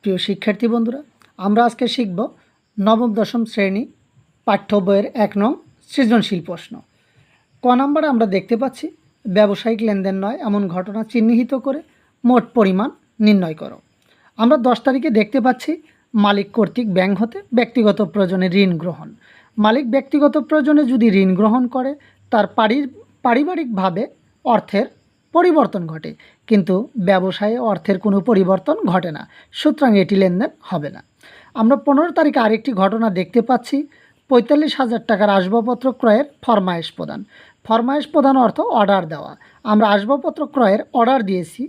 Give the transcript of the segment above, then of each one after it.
প্রিয় শিক্ষার্থী বন্ধুরা, আমরা আজকে শিখব নবম দশম শ্রেণী পাঠ্য বইয়ের ১ নং সৃজনশীল প্রশ্ন। ক নম্বরে আমরা দেখতে পাচ্ছি ব্যবসায়িক লেনদেন নয় এমন ঘটনা চিহ্নিত করে মোট পরিমাণ নির্ণয় করো। আমরা ১০ তারিখে দেখতে পাচ্ছি মালিক কর্তৃক ব্যাংক হতে ব্যক্তিগত প্রয়োজনে ঋণ গ্রহণ। মালিক ব্যক্তিগত প্রয়োজনে যদি ঋণ গ্রহণ করে তার পারিবারিকভাবে অর্থের পরিবর্তন ঘটে, কিন্তু ব্যবসায়ে অর্থের কোনো পরিবর্তন ঘটে না, সুতরাং এটি লেনদেন হবে না। আমরা ১৫ তারিখে আরেকটি ঘটনা দেখতে পাচ্ছি ৪৫,০০০ টাকার আসবাবপত্র ক্রয়ের ফরমায়েশ প্রদান। ফরমায়েশ প্রদান অর্থ অর্ডার দেওয়া। আমরা আসবাবপত্র ক্রয়ের অর্ডার দিয়েছি,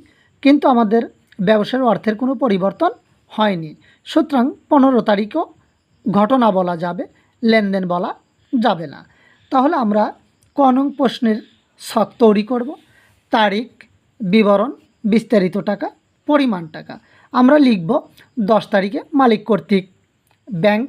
কিন্তু আমাদের ব্যবসার অর্থের কোনো পরিবর্তন হয়নি, সুতরাং ১৫ তারিখও ঘটনা বলা যাবে, লেনদেন বলা যাবে না। তাহলে আমরা ক নং প্রশ্নের ছক তৈরি করব। তারিখ, বিবরণ, বিস্তারিত টাকা, পরিমাণ টাকা। আমরা লিখব ১০ তারিখে মালিক কর্তৃক ব্যাংক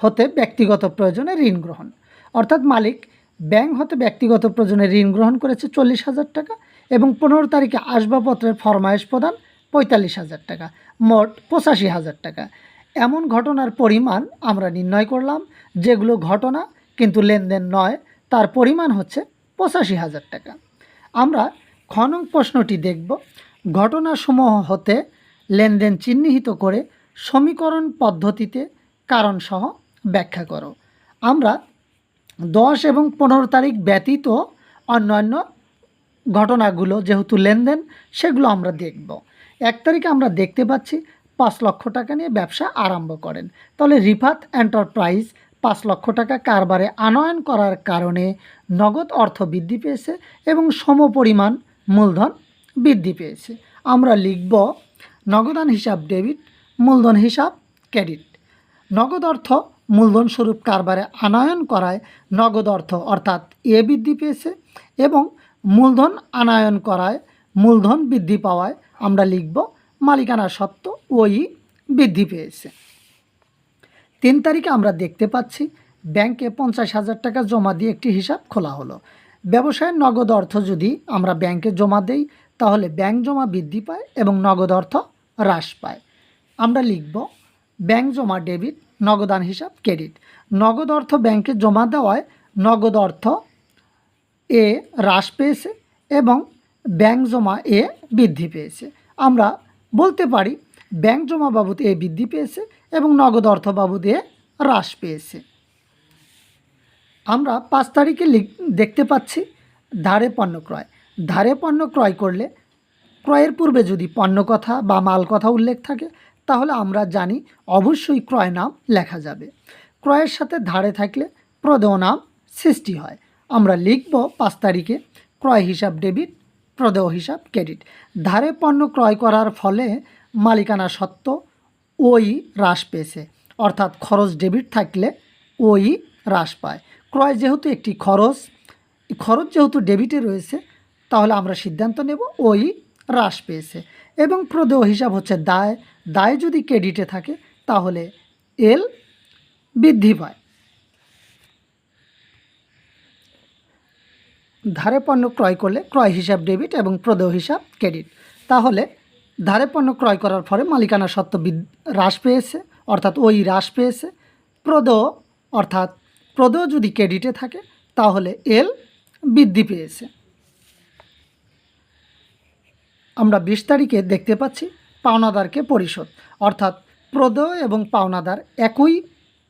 হতে ব্যক্তিগত প্রয়োজনে ঋণ গ্রহণ, অর্থাৎ মালিক ব্যাংক হতে ব্যক্তিগত প্রয়োজনে ঋণ গ্রহণ করেছে ৪০,০০০ টাকা এবং ১৫ তারিখে আসবাবপত্রের ফরমায়েশ প্রদান ৪৫,০০০ টাকা, মোট ৮৫,০০০ টাকা। এমন ঘটনার পরিমাণ আমরা নির্ণয় করলাম, যেগুলো ঘটনা কিন্তু লেনদেন নয়, তার পরিমাণ হচ্ছে ৮৫,০০০ টাকা। আমরা খ নং প্রশ্নটি দেখব। ঘটনাসমূহ হতে লেনদেন চিহ্নিত করে সমীকরণ পদ্ধতিতে কারণসহ ব্যাখ্যা করো। আমরা ১০ এবং ১৫ তারিখ ব্যতীত অন্যান্য ঘটনাগুলো যেহেতু লেনদেন, সেগুলো আমরা দেখব। ১ তারিখে আমরা দেখতে পাচ্ছি ৫ লক্ষ টাকা নিয়ে ব্যবসা আরম্ভ করেন। তাহলে রিফাত এন্টারপ্রাইজ ৫ লক্ষ টাকা কারবারে আনয়ন করার কারণে নগদ অর্থ বৃদ্ধি পেয়েছে এবং সমপরিমাণ মূলধন বৃদ্ধি পেয়েছে। আমরা লিখব নগদান হিসাব ডেবিট, মূলধন হিসাব ক্রেডিট। নগদ অর্থ মূলধন স্বরূপ কারবারে আনয়ন করায় নগদ অর্থ অর্থাৎ এ বৃদ্ধি পেয়েছে এবং মূলধন আনয়ন করায় মূলধন বৃদ্ধি পাওয়ায় আমরা লিখব মালিকানা সত্ত্ব ওই বৃদ্ধি পেয়েছে। ৩ তারিখে আমরা দেখতে পাচ্ছি ব্যাংকে ৫০,০০০ টাকা জমা দিয়ে একটি হিসাব খোলা হলো। ব্যবসায়ের নগদ অর্থ যদি আমরা ব্যাংকে জমা দেই, তাহলে ব্যাংক জমা বৃদ্ধি পায় এবং নগদ অর্থ হ্রাস পায়। আমরা লিখব ব্যাংক জমা ডেবিট, নগদান হিসাব ক্রেডিট। নগদ অর্থ ব্যাংকে জমা দেওয়ায় নগদ অর্থ এ হ্রাস পেয়েছে এবং ব্যাংক জমা এ বৃদ্ধি পেয়েছে। আমরা বলতে পারি ব্যাংক জমা বাবদ এ বৃদ্ধি পেয়েছে এবং নগদ অর্থ বাবদ এ হ্রাস পেয়েছে। আমরা ৫ তারিখে দেখতে পাচ্ছি ধারে পণ্য ক্রয়। ধারে পণ্য ক্রয় করলে ক্রয়ের পূর্বে যদি পণ্য কথা বা মাল কথা উল্লেখ থাকে, তাহলে আমরা জানি অবশ্যই ক্রয় নাম লেখা যাবে। ক্রয়ের সাথে ধারে থাকলে প্রদেয় নাম সৃষ্টি হয়। আমরা লিখব ৫ তারিখে ক্রয় হিসাব ডেবিট, প্রদেয় হিসাব ক্রেডিট। ধারে পণ্য ক্রয় করার ফলে মালিকানা সত্ত্ব ওই হ্রাস পেয়েছে, অর্থাৎ খরচ ডেবিট থাকলে ওই হ্রাস পায়। ক্রয় যেহেতু একটি খরচ যেহেতু ডেবিটে রয়েছে, তাহলে আমরা সিদ্ধান্ত নেব ওই হ্রাস পেয়েছে। এবং প্রদেয় হিসাব হচ্ছে দায়। দায় যদি ক্রেডিটে থাকে, তাহলে এল বৃদ্ধি পায়। ধারে পণ্য ক্রয় করলে ক্রয় হিসাব ডেবিট এবং প্রদেয় হিসাব ক্রেডিট। তাহলে ধারে পণ্য ক্রয় করার ফলে মালিকানা সত্ত্ব হ্রাস পেয়েছে, অর্থাৎ ওই হ্রাস পেয়েছে। প্রদেয় অর্থাৎ প্রদেয় যদি ক্রেডিটে থাকে, তাহলে এল বৃদ্ধি পেয়েছে। আমরা ২০ তারিখে দেখতে পাচ্ছি পাওনাদারকে পরিশোধ, অর্থাৎ প্রদেয় এবং পাওনাদার একই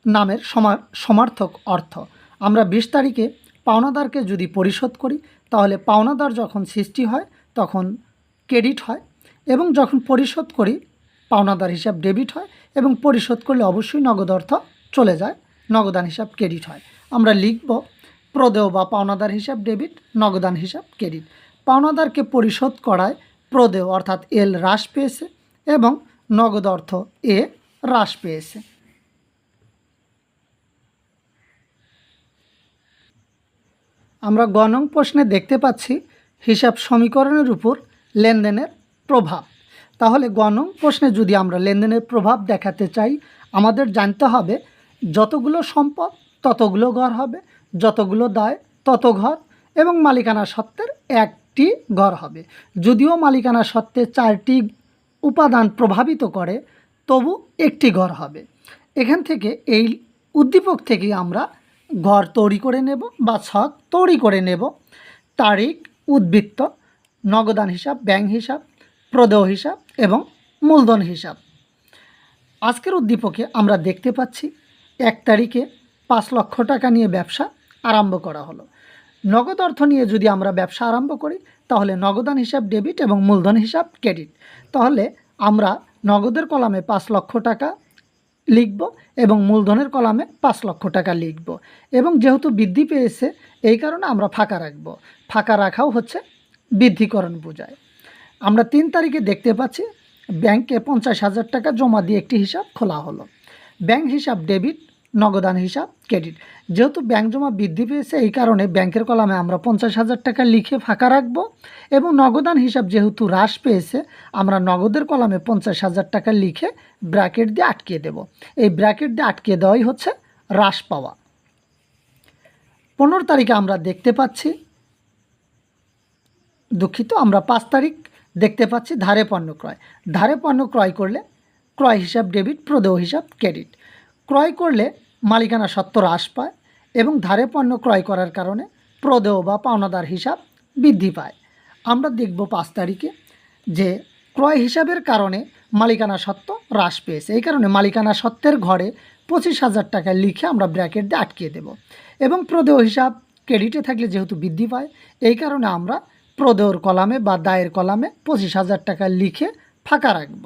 নামের সমার্থক অর্থ। আমরা ২০ তারিখে পাওনাদারকে যদি পরিশোধ করি, তাহলে পাওনাদার যখন সৃষ্টি হয় তখন ক্রেডিট হয়, এবং যখন পরিশোধ করি পাওনাদার হিসাব ডেবিট হয়, এবং পরিশোধ করলে অবশ্যই নগদ অর্থ চলে যায়, নগদান হিসাব ক্রেডিট হয়। আমরা লিখব প্রদেয় বা পাওনাদার হিসাব ডেবিট, নগদান হিসাব ক্রেডিট। পাওনাদারকে পরিশোধ করায় প্রদেয় অর্থাৎ এল হ্রাস পেয়েছে এবং নগদ অর্থ এ হ্রাস পেয়েছে। আমরা গ নং প্রশ্নে দেখতে পাচ্ছি হিসাব সমীকরণের উপর লেনদেনের প্রভাব। তাহলে গ নং প্রশ্নে যদি আমরা লেনদেনের প্রভাব দেখাতে চাই, আমাদের জানতে হবে যতগুলো সম্পদ ততগুলো ঘর হবে, যতগুলো দায় তত ঘর, এবং মালিকানা সত্ত্বের একটি ঘর হবে। যদিও মালিকানা সত্ত্বে 4টি উপাদান প্রভাবিত করে, তবু একটি ঘর হবে। এখান থেকে এই উদ্দীপক থেকে আমরা ঘর তৈরি করে নেব বা ছক তৈরি করে নেব। তারিখ, উদ্বৃত্ত, নগদান হিসাব, ব্যাংক হিসাব, প্রদেয় হিসাব এবং মূলধন হিসাব। আজকের উদ্দীপকে আমরা দেখতে পাচ্ছি 1 তারিখে 5 লক্ষ টাকা নিয়ে ব্যবসা আরম্ভ করা হলো। নগদ অর্থ নিয়ে যদি আমরা ব্যবসা আরম্ভ করি তাহলে নগদান হিসাব ডেবিট এবং মূলধন হিসাব ক্রেডিট। তাহলে আমরা নগদের কলামে 5 লক্ষ টাকা লিখব এবং মূলধনের কলামে 5 লক্ষ টাকা লিখব এবং যেহেতু বৃদ্ধি পেয়েছে এই কারণে আমরা ফাঁকা রাখব। ফাঁকা রাখাও হচ্ছে বৃদ্ধিকরণ বোঝায়। আমরা 3 তারিখে দেখতে পাচ্ছি ব্যাংকে 50,000 টাকা জমা দিয়ে একটি হিসাব খোলা হলো। ব্যাংক হিসাব ডেবিট, নগদান হিসাব ক্রেডিট। যেহেতু ব্যাংক জমা বৃদ্ধি পেয়েছে এই কারণে ব্যাংকের কলামে আমরা 50,000 টাকা লিখে ফাঁকা রাখব এবং নগদান হিসাব যেহেতু হ্রাস পেয়েছে আমরা নগদের কলামে 50,000 টাকা লিখে ব্র্যাকেট দিয়ে আটকিয়ে দেব। এই ব্র্যাকেট দিয়ে আটকিয়ে দেওয়াই হচ্ছে হ্রাস পাওয়া। 15 তারিখে আমরা দেখতে পাচ্ছি, আমরা 5 তারিখ দেখতে পাচ্ছি ধারে পণ্য ক্রয়। ধারে পণ্য ক্রয় করলে ক্রয় হিসাব ডেবিট, প্রদেয় হিসাব ক্রেডিট। ক্রয় করলে মালিকানা সত্ত্ব হ্রাস পায় এবং ধারে পণ্য ক্রয় করার কারণে প্রদেয় বা পাওনাদার হিসাব বৃদ্ধি পায়। আমরা দেখব 5 তারিখে যে ক্রয় হিসাবের কারণে মালিকানা সত্ত্ব হ্রাস পেয়েছে। এই কারণে মালিকানা সত্ত্বের ঘরে 25,000 টাকা লিখে আমরা ব্র্যাকেট দিয়ে আটকিয়ে দেব এবং প্রদেয় হিসাব ক্রেডিটে থাকলে যেহেতু বৃদ্ধি পায় এই কারণে আমরা প্রদেয়র কলামে বা দায়ের কলামে 25,000 টাকা লিখে ফাঁকা রাখব।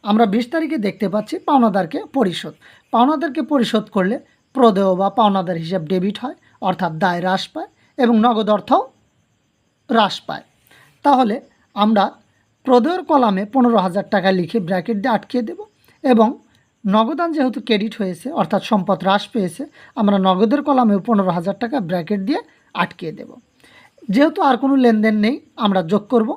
আমরা 20 তারিখে দেখতে পাচ্ছি পাওনাদারকে পরিশোধ। পাওনাদারকে পরিশোধ করলে প্রদেয় বা পাওনাদার হিসাব ডেবিট হয়, অর্থাৎ দায় হ্রাস পায় এবং নগদ অর্থও হ্রাস পায়। তাহলে আমরা প্রদেয়র কলামে 15,000 টাকা লিখে ব্র্যাকেট দিয়ে আটকিয়ে দেব এবং নগদান যেহেতু ক্রেডিট হয়েছে অর্থাৎ সম্পদ হ্রাস পেয়েছে আমরা নগদের কলামেও 15,000 টাকা ব্র্যাকেট দিয়ে আটকিয়ে দেব। যেহেতু আর কোনো লেনদেন নেই আমরা যোগ করব।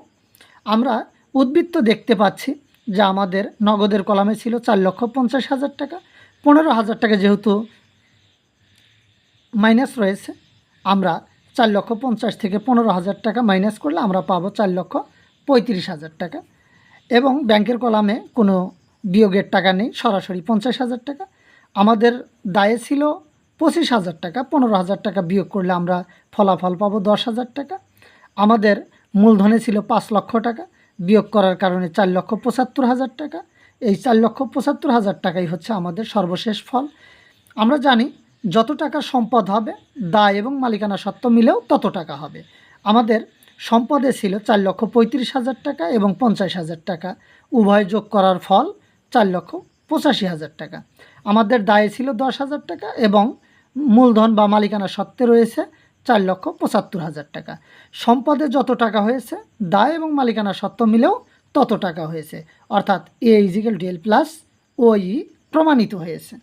আমরা উদ্বৃত্ত দেখতে পাচ্ছি যা আমাদের নগদের কলামে ছিল 4,50,000 টাকা। 15,000 টাকা যেহেতু মাইনাস রয়েছে আমরা 4,50,000 থেকে 15,000 টাকা মাইনাস করলে আমরা পাবো 4,35,000 টাকা এবং ব্যাংকের কলামে কোনো বিয়োগের টাকা নেই, সরাসরি 50,000 টাকা। আমাদের দায়ে ছিল 25,000 টাকা, 15,000 টাকা বিয়োগ করলে আমরা ফলাফল পাবো 10,000 টাকা। আমাদের মূলধনে ছিল 5 লক্ষ টাকা, বিয়োগ করার কারণে 4,75,000 টাকা। এই 4,75,000 টাকাই হচ্ছে আমাদের সর্বশেষ ফল। আমরা জানি যত টাকা সম্পদ হবে দায় এবং মালিকানা সত্ত্ব মিলেও তত টাকা হবে। আমাদের সম্পদে ছিল 4,35,000 টাকা এবং 50,000 টাকা, উভয় যোগ করার ফল 4,85,000 টাকা। আমাদের দায়ে ছিল 10,000 টাকা এবং মূলধন বা মালিকানা সত্ত্বে রয়েছে 4,75,000 টাকা। সম্পদে যত টাকা হয়েছে দায় এবং মালিকানা সত্ত্ব মিলেও তত টাকা হয়েছে, অর্থাৎ A = L + OE প্রমাণিত হয়েছে।